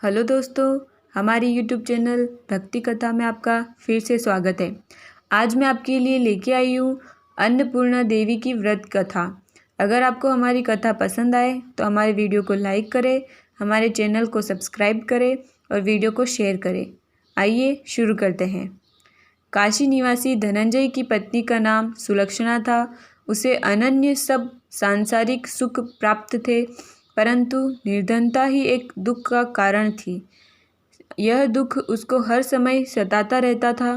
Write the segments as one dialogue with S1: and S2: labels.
S1: Hello दोस्तों, हमारी YouTube channel भक्ति कथा में आपका फिर से स्वागत है। आज मैं आपके लिए लेके आई हूँ अन्नपूर्णा देवी की व्रत कथा। अगर आपको हमारी कथा पसंद आए तो हमारे वीडियो को लाइक करें, हमारे चैनल को सब्सक्राइब करें और वीडियो को शेयर करें। आइए शुरू करते हैं। काशी निवासी धनंजय की पत्नी का नाम सुलक्षणा था। उसे अनन्य सब सांसारिक सुख प्राप्त थे, परंतु निर्धनता ही एक दुख का कारण थी। यह दुख उसको हर समय सताता रहता था।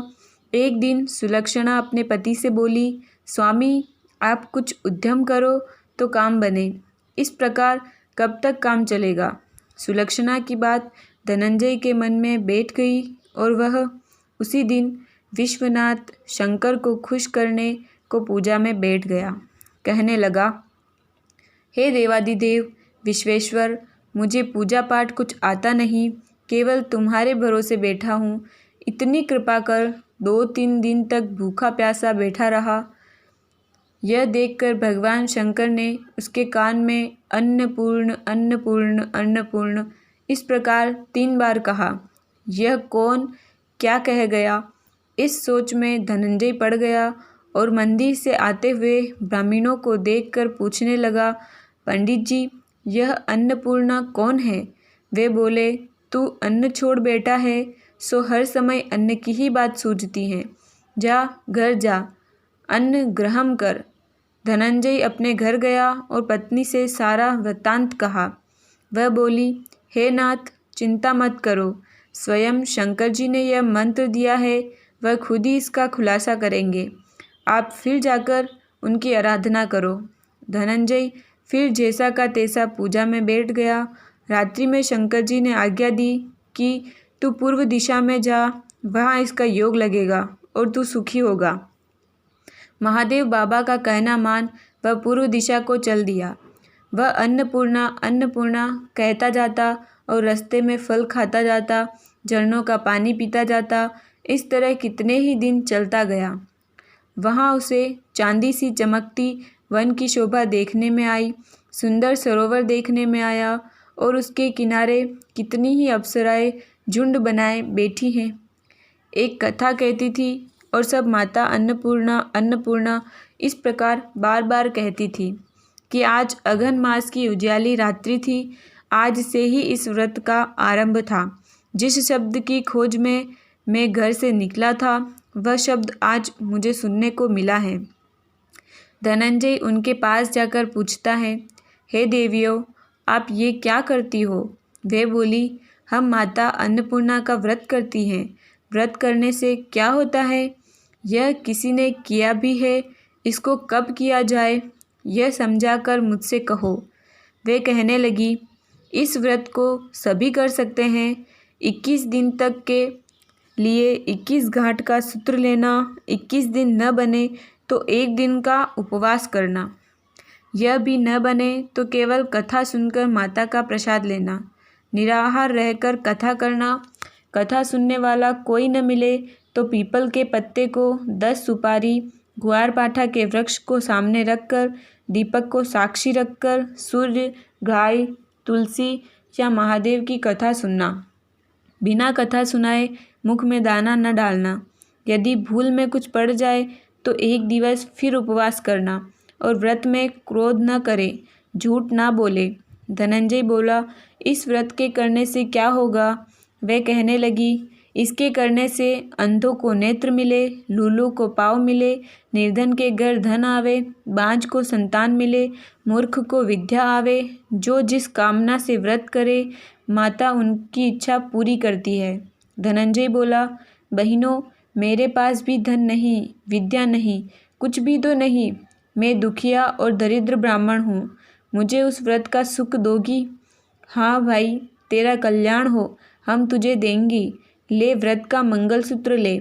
S1: एक दिन सुलक्षणा अपने पति से बोली, स्वामी, आप कुछ उद्यम करो तो काम बने। इस प्रकार कब तक काम चलेगा? सुलक्षणा की बात धनंजय के मन में बैठ गई और वह उसी दिन विश्वनाथ शंकर को खुश करने को पूजा में बैठ गया। कहने लगा, हे देवादिदेव विश्वेश्वर, मुझे पूजा पाठ कुछ आता नहीं, केवल तुम्हारे भरोसे बैठा हूँ। इतनी कृपा कर। 2-3 दिन तक भूखा प्यासा बैठा रहा। यह देखकर भगवान शंकर ने उसके कान में अन्नपूर्ण अन्नपूर्ण अन्नपूर्ण इस प्रकार 3 बार कहा। यह कौन क्या कह गया? इस सोच में धनंजय पड़ गया और मंदिर से आते हुए ब्राह्मणों को देखकर पूछने लगा, पंडित जी, यह अन्नपूर्णा कौन है? वे बोले, तू अन्न छोड़ बैठा है, सो हर समय अन्न की ही बात सूझती है। जा, घर जा, अन्न ग्रहण कर। धनंजय अपने घर गया और पत्नी से सारा वृत्तांत कहा। वह बोली, हे नाथ, चिंता मत करो, स्वयं शंकर जी ने यह मंत्र दिया है, वह खुद ही इसका खुलासा करेंगे। आप फिर जाकर उनकी आराधना करो। धनंजय फिर जैसा का तैसा पूजा में बैठ गया। रात्रि में शंकर जी ने आज्ञा दी कि तू पूर्व दिशा में जा, वहाँ इसका योग लगेगा और तू सुखी होगा। महादेव बाबा का कहना मान वह पूर्व दिशा को चल दिया। वह अन्नपूर्णा अन्नपूर्णा कहता जाता और रास्ते में फल खाता जाता, झरनों का पानी पीता जाता। इस तरह कितने ही दिन चलता गया। वहाँ उसे चांदी सी चमकती वन की शोभा देखने में आई, सुंदर सरोवर देखने में आया और उसके किनारे कितनी ही अप्सराएं झुंड बनाए बैठी हैं। एक कथा कहती थी और सब माता अन्नपूर्णा अन्नपूर्णा इस प्रकार बार बार कहती थी कि आज अघन मास की उजियाली रात्रि थी। आज से ही इस व्रत का आरंभ था। जिस शब्द की खोज में मैं घर से निकला था, वह शब्द आज मुझे सुनने को मिला है। धनंजय उनके पास जाकर पूछता है, हे देवियों, आप ये क्या करती हो? वे बोली, हम माता अन्नपूर्णा का व्रत करती हैं। व्रत करने से क्या होता है? यह किसी ने किया भी है, इसको कब किया जाए, यह समझाकर मुझसे कहो। वे कहने लगी, इस व्रत को सभी कर सकते हैं। 21 दिन तक के लिए 21 घाट का सूत्र लेना, 21 दिन न बने तो 1 दिन का उपवास करना, यह भी न बने तो केवल कथा सुनकर माता का प्रसाद लेना, निराहार रहकर कथा करना। कथा सुनने वाला कोई न मिले तो पीपल के पत्ते को 10 सुपारी, ग्वारपाठा के वृक्ष को सामने रखकर, दीपक को साक्षी रखकर सूर्य, गाय, तुलसी या महादेव की कथा सुनना। बिना कथा सुनाए मुख में दाना न डालना। यदि भूल में कुछ पड़ जाए तो 1 दिवस फिर उपवास करना और व्रत में क्रोध न करे, झूठ ना बोले। धनंजय बोला, इस व्रत के करने से क्या होगा? वे कहने लगी, इसके करने से अंधों को नेत्र मिले, लूलू को पाँव मिले, निर्धन के घर धन आवे, बांझ को संतान मिले, मूर्ख को विद्या आवे। जो जिस कामना से व्रत करे, माता उनकी इच्छा पूरी करती है। धनंजय बोला, बहनों, मेरे पास भी धन नहीं, विद्या नहीं, कुछ भी तो नहीं। मैं दुखिया और दरिद्र ब्राह्मण हूँ। मुझे उस व्रत का सुख दोगी? हाँ भाई, तेरा कल्याण हो, हम तुझे देंगी। ले, व्रत का मंगलसूत्र ले।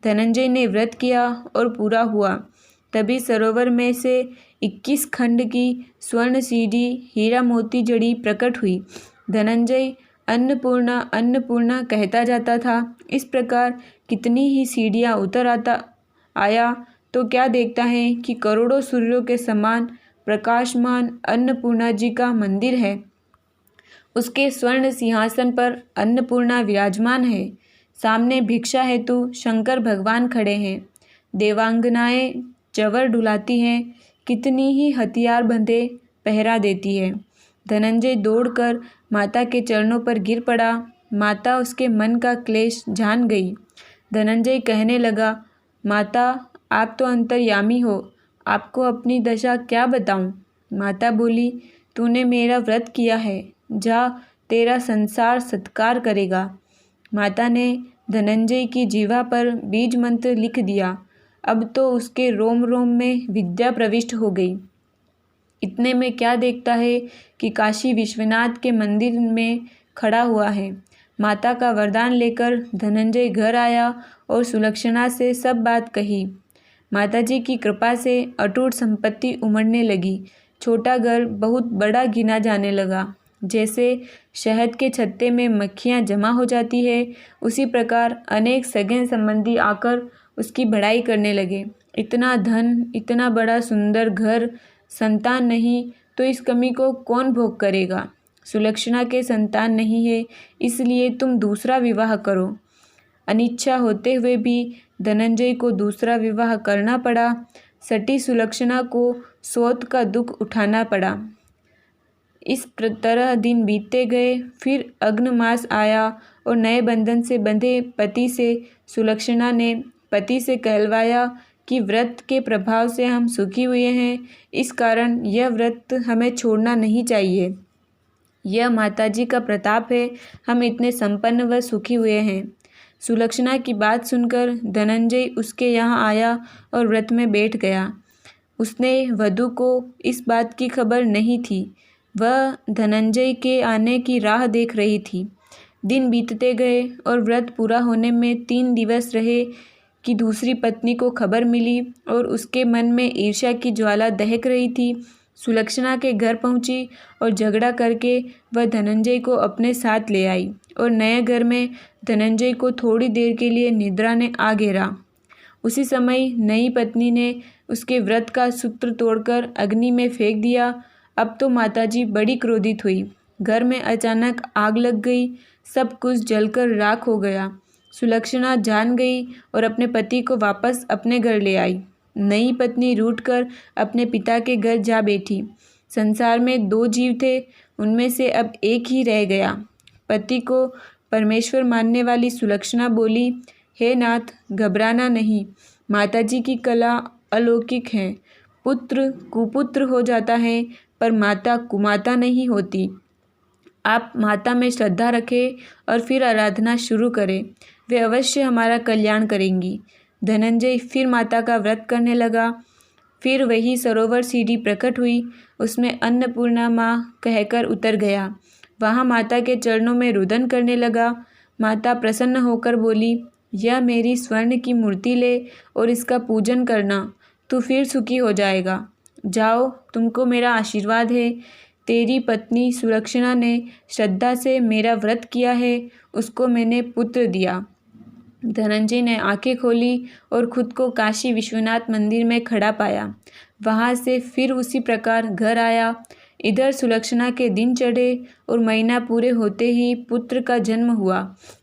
S1: धनंजय ने व्रत किया और पूरा हुआ। तभी सरोवर में से 21 खंड की स्वर्ण सीढ़ी हीरा मोती जड़ी प्रकट हुई। धनंजय अन्नपूर्णा अन्नपूर्णा कहता जाता था। इस प्रकार कितनी ही सीढ़ियाँ उतर आता आया तो क्या देखता है कि करोड़ों सूर्यों के समान प्रकाशमान अन्नपूर्णा जी का मंदिर है। उसके स्वर्ण सिंहासन पर अन्नपूर्णा विराजमान है। सामने भिक्षा हेतु शंकर भगवान खड़े हैं। देवांगनाएं चंवर डुलाती हैं, कितनी ही हथियार बंधे पहरा देती है। धनंजय दौड़कर माता के चरणों पर गिर पड़ा। माता उसके मन का क्लेश जान गई। धनंजय कहने लगा, माता आप तो अंतर्यामी हो, आपको अपनी दशा क्या बताऊं? माता बोली, तूने मेरा व्रत किया है, जा तेरा संसार सत्कार करेगा। माता ने धनंजय की जीवा पर बीज मंत्र लिख दिया। अब तो उसके रोम रोम में विद्या प्रविष्ट हो गई। इतने में क्या देखता है कि काशी विश्वनाथ के मंदिर में खड़ा हुआ है। माता का वरदान लेकर धनंजय घर आया और सुलक्षणा से सब बात कही। माताजी की कृपा से अटूट संपत्ति उमड़ने लगी। छोटा घर बहुत बड़ा गिना जाने लगा। जैसे शहद के छत्ते में मक्खियाँ जमा हो जाती है, उसी प्रकार अनेक सगे संबंधी आकर उसकी बढ़ाई करने लगे। इतना धन, इतना बड़ा सुंदर घर, संतान नहीं तो इस कमी को कौन भोग करेगा? सुलक्षणा के संतान नहीं है, इसलिए तुम दूसरा विवाह करो। अनिच्छा होते हुए भी धनंजय को दूसरा विवाह करना पड़ा। सटी सुलक्षणा को सोत का दुख उठाना पड़ा। इस तरह दिन बीतते गए। फिर अग्न मास आया और नए बंधन से बंधे पति से सुलक्षणा ने पति से कहलवाया कि व्रत के प्रभाव से हम सुखी हुए हैं, इस कारण यह व्रत हमें छोड़ना नहीं चाहिए। यह माताजी का प्रताप है, हम इतने संपन्न व सुखी हुए हैं। सुलक्षणा की बात सुनकर धनंजय उसके यहाँ आया और व्रत में बैठ गया। उसने वधू को इस बात की खबर नहीं थी। वह धनंजय के आने की राह देख रही थी। दिन बीतते गए और व्रत पूरा होने में 3 दिवस रहे कि दूसरी पत्नी को खबर मिली और उसके मन में ईर्ष्या की ज्वाला दहक रही थी। सुलक्षणा के घर पहुंची और झगड़ा करके वह धनंजय को अपने साथ ले आई और नए घर में धनंजय को थोड़ी देर के लिए निद्रा ने आ घेरा। उसी समय नई पत्नी ने उसके व्रत का सूत्र तोड़कर अग्नि में फेंक दिया। अब तो माताजी बड़ी क्रोधित हुई। घर में अचानक आग लग गई, सब कुछ जलकर राख हो गया। सुलक्षणा जान गई और अपने पति को वापस अपने घर ले आई। नई पत्नी रूठकर अपने पिता के घर जा बैठी। संसार में 2 जीव थे, उनमें से अब एक ही रह गया। पति को परमेश्वर मानने वाली सुलक्षणा बोली, हे नाथ, घबराना नहीं, माताजी की कला अलौकिक है। पुत्र कुपुत्र हो जाता है पर माता कुमाता नहीं होती। आप माता में श्रद्धा रखें और फिर आराधना शुरू करें, वे अवश्य हमारा कल्याण करेंगी। धनंजय फिर माता का व्रत करने लगा। फिर वही सरोवर सीढ़ी प्रकट हुई, उसमें अन्नपूर्णा माँ कहकर उतर गया। वहाँ माता के चरणों में रुदन करने लगा। माता प्रसन्न होकर बोली, यह मेरी स्वर्ण की मूर्ति ले और इसका पूजन करना, तू फिर सुखी हो जाएगा। जाओ, तुमको मेरा आशीर्वाद है। तेरी पत्नी सुलक्षणा ने श्रद्धा से मेरा व्रत किया है, उसको मैंने पुत्र दिया। धनंजय ने आंखें खोली और खुद को काशी विश्वनाथ मंदिर में खड़ा पाया। वहाँ से फिर उसी प्रकार घर आया। इधर सुलक्षणा के दिन चढ़े और महीना पूरे होते ही पुत्र का जन्म हुआ।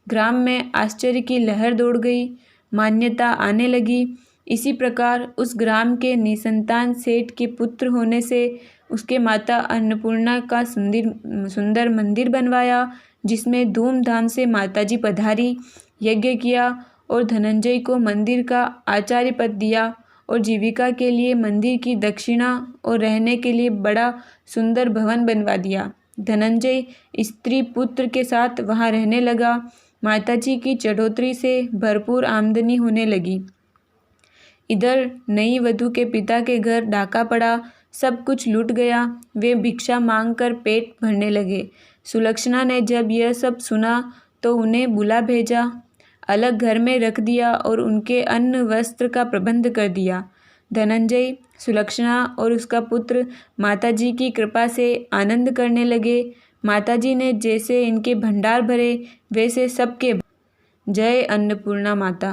S1: ग्राम में आश्चर्य की लहर दौड़ गई, मान्यता आने लगी। इसी प्रकार उस ग्राम के निसंतान सेठ के पुत्र होने से उसके माता अन्नपूर्णा का सुंदर मंदिर बनवाया, जिसमें धूमधाम से माताजी पधारी, यज्ञ किया और धनंजय को मंदिर का आचार्य पद दिया और जीविका के लिए मंदिर की दक्षिणा और रहने के लिए बड़ा सुंदर भवन बनवा दिया। धनंजय स्त्री पुत्र के साथ वहाँ रहने लगा। माताजी की चढ़ोतरी से भरपूर आमदनी होने लगी। इधर नई वधू के पिता के घर डाका पड़ा, सब कुछ लूट गया। वे भिक्षा मांगकर पेट भरने लगे। सुलक्षणा ने जब यह सब सुना तो उन्हें बुला भेजा, अलग घर में रख दिया और उनके अन्न वस्त्र का प्रबंध कर दिया। धनंजय, सुलक्षणा और उसका पुत्र माताजी की कृपा से आनंद करने लगे। माताजी ने जैसे इनके भंडार भरे वैसे सबके। जय अन्नपूर्णा माता।